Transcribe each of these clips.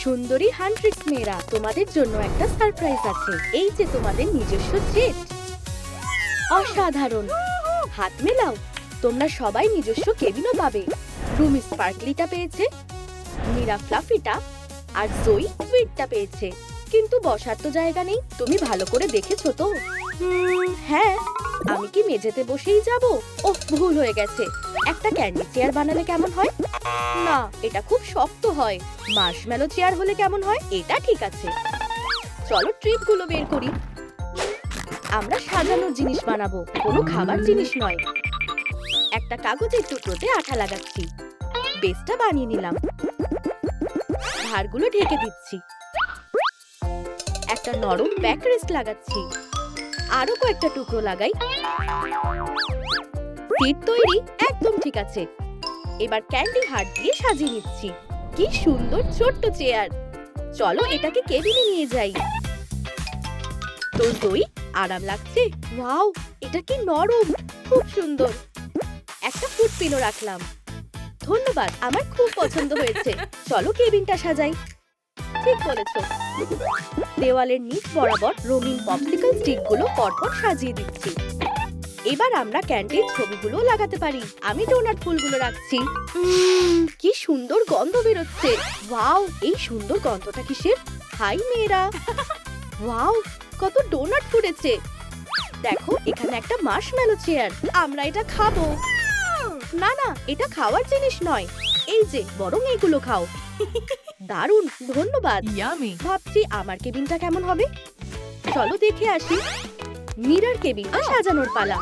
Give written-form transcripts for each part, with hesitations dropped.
সুন্দরী হান্ট্রিক্স মেয়েরা, তোমাদের জন্য একটা সারপ্রাইজ আছে। এই যে তোমাদের নিজস্ব জেট। অসাধারণ, হাত মেলাও। তোমরা সবাই নিজস্ব কেবিনও পাবে। রুমি স্পার্কলিটা পেয়েছে, মীরা ফ্লাফিটা, আর জয়ী সুইটটা পেয়েছে। কিন্তু বসার তো জায়গা নেই। তুমি ভালো করে দেখেছো তো? হ্যাঁ, আমি কি মেঝেতে বসেই যাব? ওহ, ভুল হয়ে গেছে। একটা ক্যান্ডি চেয়ার বানালে কেমন হয়? না, এটা খুব শক্ত হয়। মার্শম্যালো চেয়ার হলে কেমন হয়? এটা ঠিক আছে। চলো ট্রিপগুলো বের করি। আমরা সাজানোর জিনিস বানাবো, কোনো খাবার জিনিস নয়। একটা কাগজের টুকরোতে আঠা লাগাচ্ছি। বেসটা বানিয়ে নিলাম। ধারগুলো ঢেকে দিচ্ছি। একটা নরম ব্যাকরেস্ট লাগাচ্ছি। আরো কয়েকটা টুকরো লাগাই। সিট তৈরি, একদম ঠিক আছে। এবার ক্যান্ডি হার্ট দিয়ে সাজিয়ে নিচ্ছি। কি সুন্দর ছোট্ট চেয়ার। চলো এটাকে কেবিনে নিয়ে যাই। তো জয়ী, আরাম লাগছে? ওয়াও, এটা কি নরম, খুব সুন্দর। একটা ফুট পিলো রাখলাম। ধন্যবাদ, আমার খুব পছন্দ হয়েছে। চলো কেবিনটা সাজাই। ঠিক বলেছো। দেওয়ালের নিচ বরাবর রঙিন পপসিকল স্টিকগুলো পরপর সাজিয়ে দিচ্ছি। এবার আমরা ক্যান্ডির ছবিগুলো লাগাতে পারি। আমি ডোনাট ফুলগুলো রাখছি। কি সুন্দর গন্ধ বেরোচ্ছে। ওয়াও, এই সুন্দর গন্ধটা কিসের? হাই মেয়েরা, ওয়াও, কত ডোনাট ফুটেছে। দেখো, এখানে একটা মার্শম্যালো চেয়ার। আমরা এটা খাবো। না না, এটা খাওয়ার জিনিস নয়। এই যে, বরং এগুলো খাও। দারুণ, ধন্যবাদ। ভাবছি আমার কেবিনটা কেমন হবে। চলো দেখে আসি। মীরার কেবিনটা সাজানোর পালা।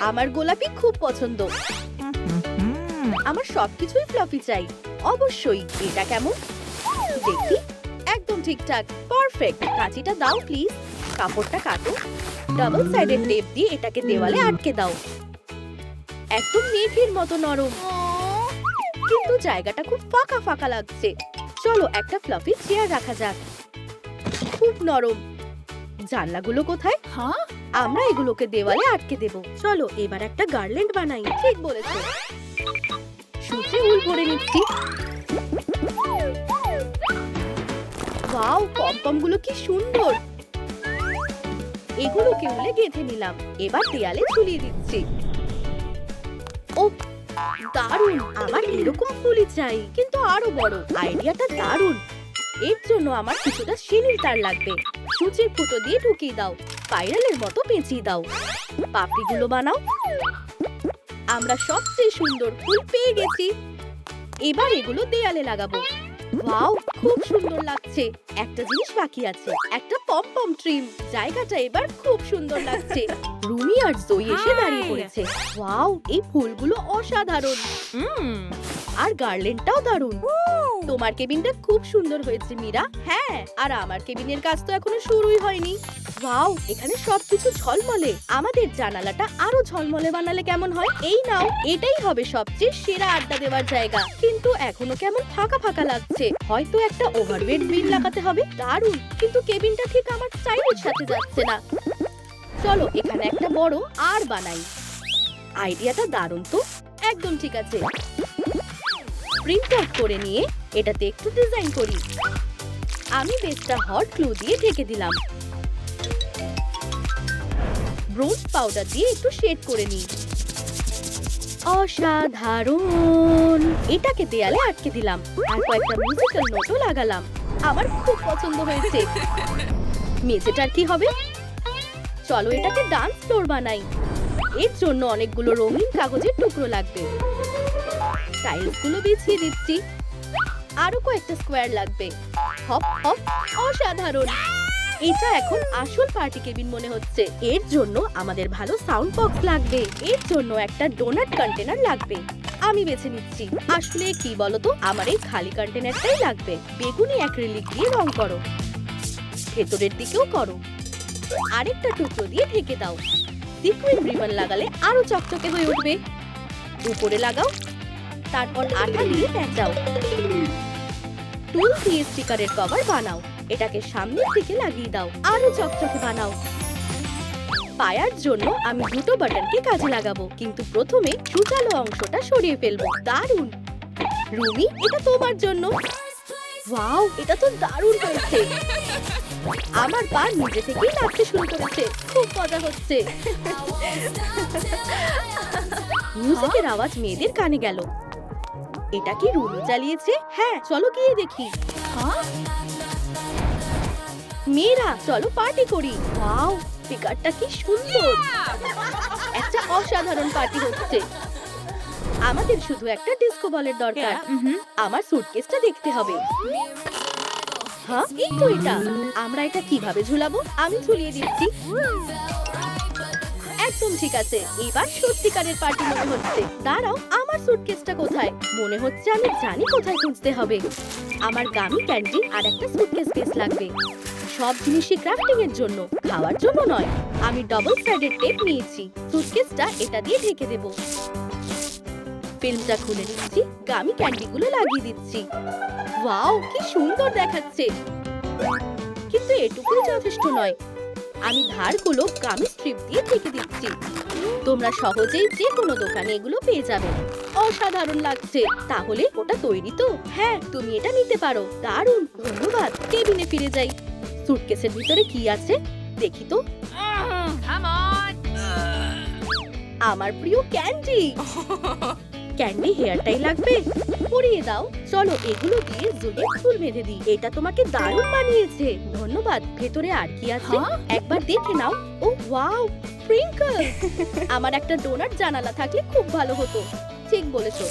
আমার গোলাপি খুব পছন্দ। আমার সবকিছুই ফ্লাফি চাই। অবশ্যই। এটা কেমন দেখি? একদম ঠিকঠাক, পারফেক্ট। কাঁচিটা দাও প্লিজ। কাপড়টা কাটো। ডাবল সাইডেড টেপ দিয়ে এটাকে দেওয়ালে আটকে দাও। একদম মেঘের মতো নরম, কিন্তু জায়গাটা খুব ফাঁকা ফাঁকা লাগছে। চলো একটা ফ্লাফি চেয়ার রাখা যাক। খুব নরম। জানলাগুলো কোথায়? আমরা এগুলোকে দেওয়ালে আটকে দেব। চলো এবার একটা গার্ল্যান্ড বানাই। ঠিক বলেছো। সুচে উল ভরে নিচ্ছি। ওয়াও, পমপমগুলো কি সুন্দর। এগুলোকে উলে গেঁথে নিলাম। এবার দেয়ালে ঝুলিয়ে দিচ্ছি। ও দারুণ, আমার এরকম ফুলই চাই, কিন্তু আরো বড়। আইডিয়াটা দারুণ। এর জন্য আমার কিছুটা সিলির তার লাগবে। সূচের ফুটো দিয়ে ঢুকিয়ে দাও। স্পাইরালের মতো পেঁচিয়ে দাও। পাপড়িগুলো বানাও। আমরা সবচেয়ে সুন্দর ফুল পেয়ে গেছি। এবার এগুলো দেয়ালে লাগাবো। ওয়াও, খুব সুন্দর লাগছে। একটা জিনিস বাকি আছে, একটা পমপম ট্রিম। জায়গাটা এবার খুব সুন্দর লাগছে। রুমি আর জয়ী এসে দাঁড়িয়ে পড়েছে। ওয়াও, এই ফুলগুলো অসাধারণ। আর গার্ল্যান্ডটাও দারুণ। তোমার কেবিনটা খুব সুন্দর হয়েছে মীরা। হ্যাঁ, আর আমার কেবিনের কাজ তো এখনো শুরুই হয়নি। ওয়াও, এখানে সবকিছু ঝলমলে। আমাদের জানালাটা আরো ঝলমলে বানালে কেমন হয়? এই নাও, এটাই হবে সবচেয়ে সেরা আড্ডা দেওয়ার জায়গা। কিন্তু এখনো কেমন ফাঁকা ফাঁকা লাগছে। হয়তো একটা ওভারওয়েট গ্রিল লাগাতে হবে। দারুণ, কিন্তু কেবিনটা ঠিক আমার স্টাইলের সাথে যাচ্ছে না। চলো এখানে একটা বড় আর বানাই। আইডিয়াটা দারুণ তো। একদম ঠিক আছে। প্রিন্ট আউট করে নিয়ে এটাতে একটু ডিজাইন করি। আমি বেসটা হট গ্লু দিয়ে ঢেকে দিলাম। ব্রোঞ্জ পাউডার দিয়ে একটু শেড করে নিই। অসাধারণ। এটাকে দেয়ালে আটকে দিলাম। আর কয়েকটা মিউজিক্যাল নোটও লাগালাম। আমার খুব পছন্দ হয়েছে। মেঝেটার কি হবে? চলো এটাকে ডান্স ফ্লোর বানাই। এর জন্য অনেকগুলো রঙিন কাগজের টুকরো লাগবে। টাইলসগুলো বিছিয়ে দিচ্ছি। আরো কয়েকটা স্কোয়ার লাগবে। হপ হপ, অসাধারণ। এটা এখন আসল পার্টি কেবিন মনে হচ্ছে। এর জন্য আমাদের ভালো সাউন্ড বক্স লাগবে। এর জন্য একটা ডোনাট কন্টেনার লাগবে। আমি বেছে নিচ্ছি। আসলে কি বলতো, আমার এই খালি কন্টেনারটাই লাগবে। বেগুনি অ্যাক্রিলিক দিয়ে রং করো। ভেতরের দিকেও করো। আরেকটা টুকরো দিয়ে ঢেকে দাও। সিকুয়েন্স রিবন লাগালে আরো চকচকে হয়ে উঠবে। উপরে লাগাও। তারপর আঠা দিয়ে পেঁচাও। টুল দিয়ে স্টিকারের কভার বানাও। এটাকে সামনের দিকে লাগিয়ে দাও। আরো চকচকে বানাও। পায়ার জন্য আমি দুটো বাটনকে কাজে লাগাবো, কিন্তু প্রথমে সূচালো অংশটা সরিয়ে ফেলবো। দারুণ। রুমি, এটা তোমার জন্য। ওয়াও, এটা তো দারুণ হয়েছে। আমার পা নিজে থেকেই নাচতে শুরু করেছে, খুব মজা হচ্ছে। মিউজিকের আওয়াজ মেয়েদের কানে গেল। এটা কি রুমি চালিয়েছে? হ্যাঁ, চলো গিয়ে দেখি। মেয়েরা, চলো পার্টি করি। ওয়াও, স্পিকারটা কি সুন্দর। একটা অসাধারণ পার্টি হচ্ছে। আমাদের শুধু একটা ডিস্কো বলের দরকার। আমার সুটকেসটা দেখতে হবে। হ্যাঁ, এই তো এটা। আমরা এটা কিভাবে ঝুলাবো? আমি ঝুলিয়ে দিচ্ছি। একদম ঠিক আছে। এবার সত্যিকারের পার্টি মনে হচ্ছে। দাঁড়াও, আমার সুটকেসটা কোথায়? মনে হচ্ছে আমি জানি কোথায় খুঁজতে হবে। আমার গামি ক্যান্ডি আর একটা সুটকেস বেস লাগবে। সব জিনিসই ক্রাফটিং এর জন্য, খাওয়ার জন্য নয়। আমি ডাবল সাইডেড টেপ নিয়েছি। সুটকেসটা এটা দিয়ে ঢেকে দেব। ফিল্মটা খুলে নিচ্ছি, গামি ক্যান্ডিগুলো লাগিয়ে দিচ্ছি। ওয়াও, কি সুন্দর দেখাচ্ছে। কিন্তু এটুকুই যথেষ্ট নয়। আমি ধারগুলো গামি স্ট্রিপ দিয়ে ঢেকে দিচ্ছি। তোমরা সহজেই যে কোনো দোকানে এগুলো পেয়ে যাবে। অসাধারণ লাগছে। তাহলে ওটা তৈরি তো? হ্যাঁ, তুমি এটা নিতে পারো। দারুণ, ধন্যবাদ। কেবিনে ফিরে যাই। সুটকেসের ভিতরে কি আছে দেখি তো। আমার প্রিয় ক্যান্ডি। ক্যান্ডি হেয়ারটাই লাগবে। পরিয়ে দাও। চলো এগুলো দিয়ে জুড়ে ফুল বেঁধে দিই। এটা তোমাকে দারুণ বানিয়েছে। ধন্যবাদ। ভেতরে আর কি আছে একবার দেখে নাও। ও ওয়াও, স্প্রিংকল। আমার একটা ডোনাট জানালা থাকলে খুব ভালো হতো। ঠিক বলেছো।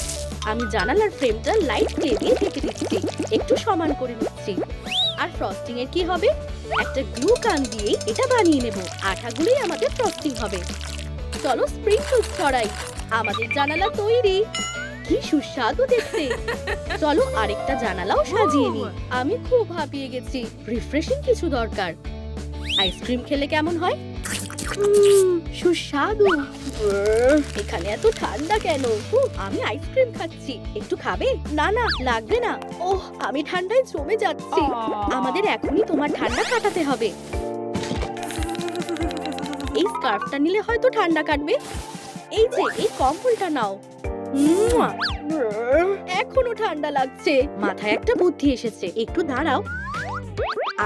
আমি জানালার ফ্রেমটা লাইট ক্লে দিয়ে ঢেকে দিচ্ছি। একটু সমান করে নিচ্ছি। আর ফ্রস্টিং এর কি হবে? একটা গ্লু গান দিয়ে এটা বানিয়ে নেব। আঠাগুলোই আমাদের ফ্রস্টিং হবে। চলো স্প্রিংকলস ছড়াই। আমাদের জানালা তৈরি। কি সুস্বাদু দেখতে। চলো আরেকটা জানালাও সাজিয়ে নিই। আমি খুব হাঁপিয়ে গেছি। রিফ্রেশিং কিছু দরকার। আইসক্রিম খেলে কেমন হয়? সুস্বাদু। এখানে এত ঠান্ডা কেন? আমি আইসক্রিম খাচ্ছি। একটু খাবে? না না, লাগবে না। ওহ, আমি ঠান্ডায় জমে যাচ্ছি। আমাদের এখনই তোমার ঠান্ডা কাটাতে হবে। এই স্কার্ফটা নিলে হয়তো ঠান্ডা কাটবে। এই যে, এই কম্বলটা নাও। এখনো ঠান্ডা লাগছে। মাথায় একটা বুদ্ধি এসেছে। একটু দাঁড়াও।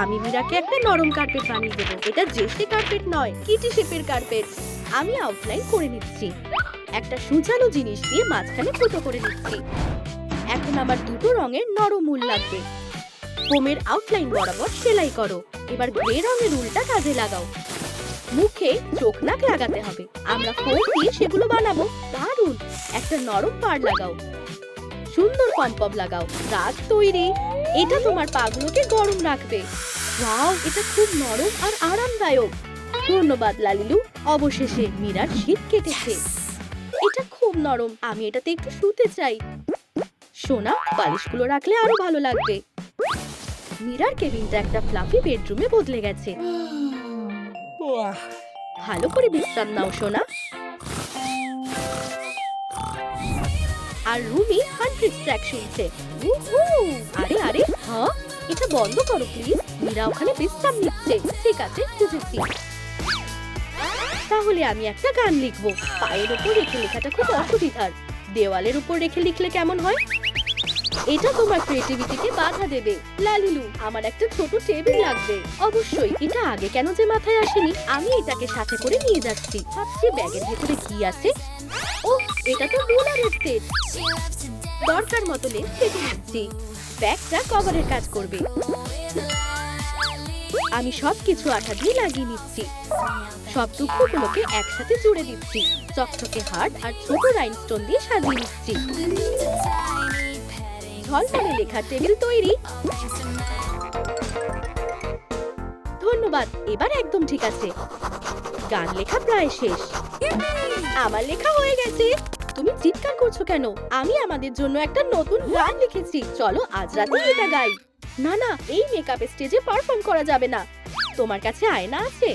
আমি মীরাকে একটা নরম কার্পেট বানিয়ে দেবো। এটা জেসি কার্পেট নয়, কিটি শেপের কার্পেট। আমি আউটলাইন করে নিচ্ছি। একটা সুজালো জিনিস দিয়ে মাঝখানে ফুটো করে নিচ্ছি। এখন আমার দুটো রঙের নরম উল লাগবে। ফোমের আউটলাইন বরাবর সেলাই করো। এবার গ্রে রঙের উলটা কাজে লাগাও। মুখে চোখ নাক লাগাতে হবে। আমরা ফোম দিয়ে সেগুলো বানাবো। দারুণ। একটা নরম পাড় লাগাও। সুন্দর পম্পম লাগাও। দাগ তৈরি। এটা তোমার পাগুলোকে গরম রাখবে। ওয়াও, এটা খুব নরম আর আরামদায়ক। ধন্যবাদ লালিলু। অবশেষে মীরার শীত কেটেছে। এটা খুব নরম। আমি এটাতে একটু শুতে চাই। সোনা, বালিশগুলো রাখলে আরো ভালো লাগবে। মীরার কেবিনটা একটা ফ্লাফি বেডরুমে বদলে গেছে। ভালো করে বিশ্রাম নাও সোনা। আর রুমি হান্ড্রেড ট্র্যাক শুনছে। আরে আরে, হ্যাঁ, এটা বন্ধ করো প্লিজ। মীরা ওখানে বিশ্রাম নিচ্ছে। ঠিক আছে, বুঝেছি। তাহলে আমি একটা গান লিখবো। পায়ের উপর রেখে লেখাটা খুব অসুবিধার। দেওয়ালের উপর রেখে লিখলে কেমন হয়? এটা তোমার ক্রিয়েটিভিটিকে বাধা দেবে। লালিলু, আমার একটা ছোট টেবিল লাগবে। অবশ্যই। এটা আগে কেন যে মাথায় আসেনি। আমি এটাকে সাথে করে নিয়ে যাচ্ছি। ভাবছি ব্যাগের ভেতরে কি আছে। ও, এটা তো রুলারের সেট। দরকার মতো লেন্স কেটে নিচ্ছি। ব্যাগটা কভারের কাজ করবে। আমি সবকিছু আঠা দিয়ে লাগিয়ে নিচ্ছি। সব টুকরোগুলোকে একসাথে জুড়ে দিচ্ছি। চকচকে হার্ট আর ছোট রাইনস্টোন দিয়ে সাজিয়ে নিচ্ছি। ঝলমলে লেখার টেবিল তৈরি। ধন্যবাদ। এবার একদম ঠিক আছে। গান লেখা প্রায় শেষ। আমার লেখা হয়ে গেছে। তুমি চিৎকার করছো কেন? আমি আমাদের জন্য একটা নতুন গান লিখেছি। চলো আজ রাতে এটা গাই। না না, এই মেকআপ স্টেজে পারফর্ম করা যাবে না। তোমার কাছে আয়না আছে?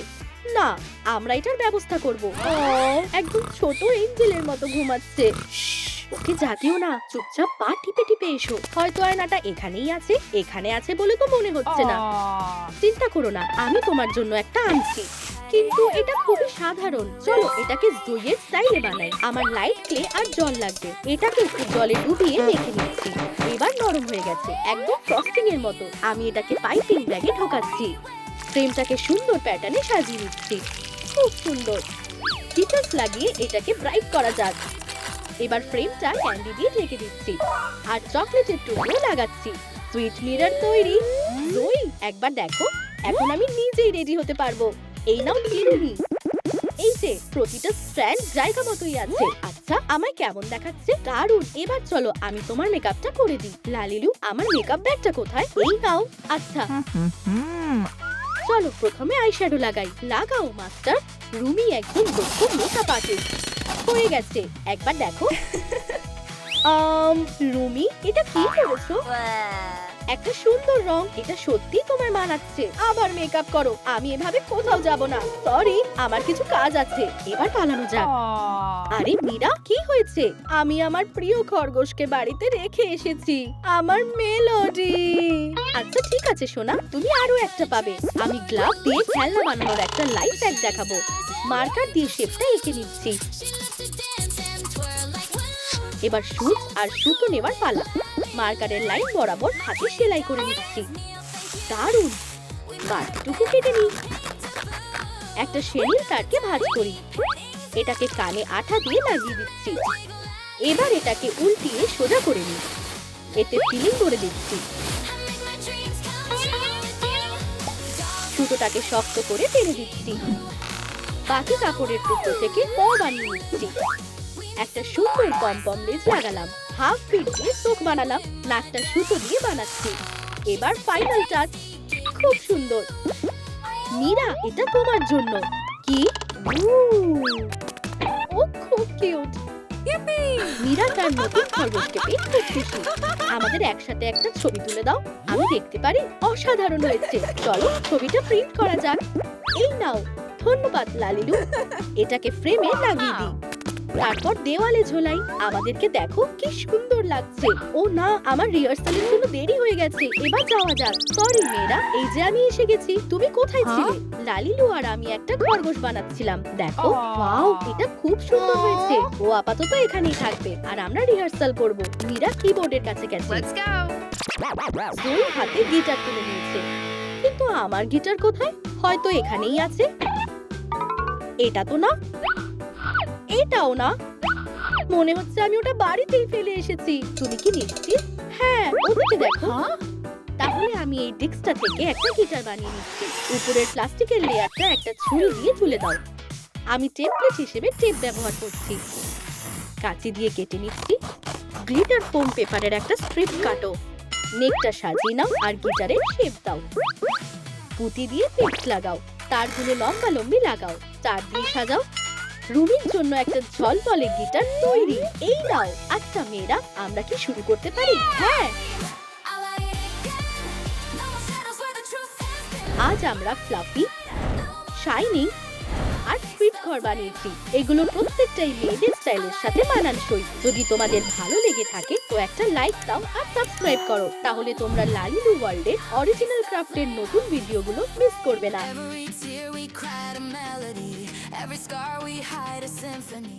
না, আমরা এটার ব্যবস্থা করব। একদম ছোট এঞ্জেলের মতো ঘুমাচ্ছে। ওকে জাগিও না। চুপচাপ পা টিপে টিপে এসো। হয়তো আয়নাটা এখানেই আছে। এখানে আছে বলে তো মনে হচ্ছে না। চিন্তা করো না, আমি তোমার জন্য একটা আনছি। কিন্তু এটা খুবই সাধারণ। চলো এটাকে জুইয়ের স্টাইলে বানাই। আমার লাইট ক্লে আর জল লাগবে। এটাকে একটু জলে ডুবিয়ে রেখে নিচ্ছি। এবার নরম হয়ে গেছে, একদম ফ্রস্টিং এর মতো। আমি এটাকে পাইপিং ব্যাগে ঢোকাচ্ছি। ফ্রেমটাকে সুন্দর প্যাটার্নে সাজিয়ে নিচ্ছি। খুব সুন্দর। ফিচার্স লাগিয়ে এটাকে ব্রাইট করা যাক। এবার ফ্রেমটা ক্যান্ডি দিয়ে ঢেকে দিচ্ছি আর চকলেটের টুকরো লাগাচ্ছি। সুইট মিরর তৈরি। জুই, একবার দেখো, এখন আমি নিজেই রেডি হতে পারবো। এই নাও কিরুনি। এই যে প্রতিটা স্ট্র্যান্ড জায়গা মতোই আছে। আচ্ছা, আমায় কেমন দেখাচ্ছে? দারুণ। এবার চলো আমি তোমার মেকআপটা করে দিই। লালিলু, আমার মেকআপ ব্যাগটা কোথায়? এই নাও। আচ্ছা, চলো প্রথমে আইশ্যাডো লাগাই। লাগাও মাস্টার। রুমি একজন দক্ষ মেকআপ আর্টিস্ট। হয়ে গেছে, একবার দেখো। রুমি, এটা কি করেছো? একটা সুন্দর রং। এটা সত্যি তোমার মানাচ্ছে। আবার মেকআপ করো। আমি এভাবে কোথাও যাব না। সরি, আমার কিছু কাজ আছে। এবার পালানো যাক। আরে মীরা, কি হয়েছে? আমি আমার প্রিয় খরগোশকে বাড়িতে রেখে এসেছি। আমার মেলোডি। আচ্ছা ঠিক আছে সোনা, তুমি আরো একটা পাবে। আমি গ্লাভ দিয়ে খেলনা বানানোর একটা লাইফ হ্যাক দেখাবো। মার্কার দিয়ে শেপটা এঁকে নিচ্ছি। এবার সুচ আর সুতো নেবার পালা। মার্কারের লাইন বরাবর হাতে সেলাই করে নিচ্ছি। দারুণ। কাঠটুকু কেটে নিই। একটা শেলির তারকে ভাঁজ করি। এটাকে কানে আঠা দিয়ে লাগিয়ে দিচ্ছি। এবার এটাকে উল্টিয়ে সোজা করে নিই। এতে ফিলিং করে দিচ্ছি। সুতোটাকে শক্ত করে টেনে দিচ্ছি। বাকি কাপড়ের টুকরো থেকে প বানিয়ে নিচ্ছি। একটা সুন্দর পমপম লেজ লাগালাম। হাফ ফিট দিয়ে চোখ বানালাম। নাকটা সুতো দিয়ে বানাচ্ছি। এবার ফাইনাল টাচ। খুব সুন্দর। মীরা, এটা তোমার জন্য। কি? ও খুব কিউট। মীরা তার নতুন খরগোশকে পেয়ে খুব খুশি। আমাদের একসাথে একটা ছবি তুলে দাও। আমি দেখতে পারি? অসাধারণ হয়েছে। চলো ছবিটা প্রিন্ট করা যাক। এই নাও। ধন্যবাদ লালিলু। এটাকে ফ্রেমে লাগিয়ে দিই। তারপর দেওয়ালে ঝোলাই। আমাদেরকে দেখো কি সুন্দর লাগছে। ও না, আমার রিহার্সালের জন্য দেরি হয়ে গেছে। এবার যাওয়া যাক। সরি মেয়েরা, এই যে আমি এসে গেছি। তুমি কোথায় ছিলে? লালিলু আর আমি একটা খরগোশ বানাচ্ছিলাম। দেখো, ওয়াও, এটা খুব সুন্দর হয়েছে। ও আপাতত এখানেই থাকবে আর আমরা রিহার্সাল করব। মীরা কিবোর্ডের কাছে গেছে। জুই হাতে গিটার তুলে নিয়েছে। কিন্তু আমার গিটার কোথায়? হয়তো এখানেই আছে। এটা তো না, এটাও না। মনে হচ্ছে আমি ওটা বাড়িতেই ফেলে এসেছি। তুমি কি নিশ্চিত? হ্যাঁ, ওদিকে দেখো। তাহলে আমি এই ডিস্কটা থেকে একটা গিটার বানিয়ে নিচ্ছি। উপরের প্লাস্টিকের লেয়ারটা একটা ছুরি দিয়ে তুলে দাও। আমি টেমপ্লেট হিসেবে টেপ ব্যবহার করছি। কাঁচি দিয়ে কেটে নিচ্ছি। গ্লিটার ফোম পেপারের একটা স্ট্রিপ কাটো। নেকটা সাজিয়ে নাও আর গিটারের শেপ দাও। পুঁতি দিয়ে পেস্ট লাগাও। তারগুলো লম্বা লম্বি লাগাও। তার দিয়ে সাজাও। রুমির জন্য একটা ঝলমলে গিটার তৈরি। এই নাও। আচ্ছা মেয়েরা, আমরা কি শুরু করতে পারি? হ্যাঁ। আজ আমরা ফ্লাফি, শাইনিং আর সুইট ঘর বানিয়েছি। এগুলো প্রত্যেকটাই মেয়েদের স্টাইলের সাথে মানানসই। যদি তোমাদের ভালো লেগে থাকে তো একটা লাইক দাও আর সাবস্ক্রাইব করো। তাহলে তোমরা লালিলু ওয়ার্ল্ডের অরিজিনাল ক্রাফটের নতুন ভিডিওগুলো মিস করবে না। Every scar we hide a symphony.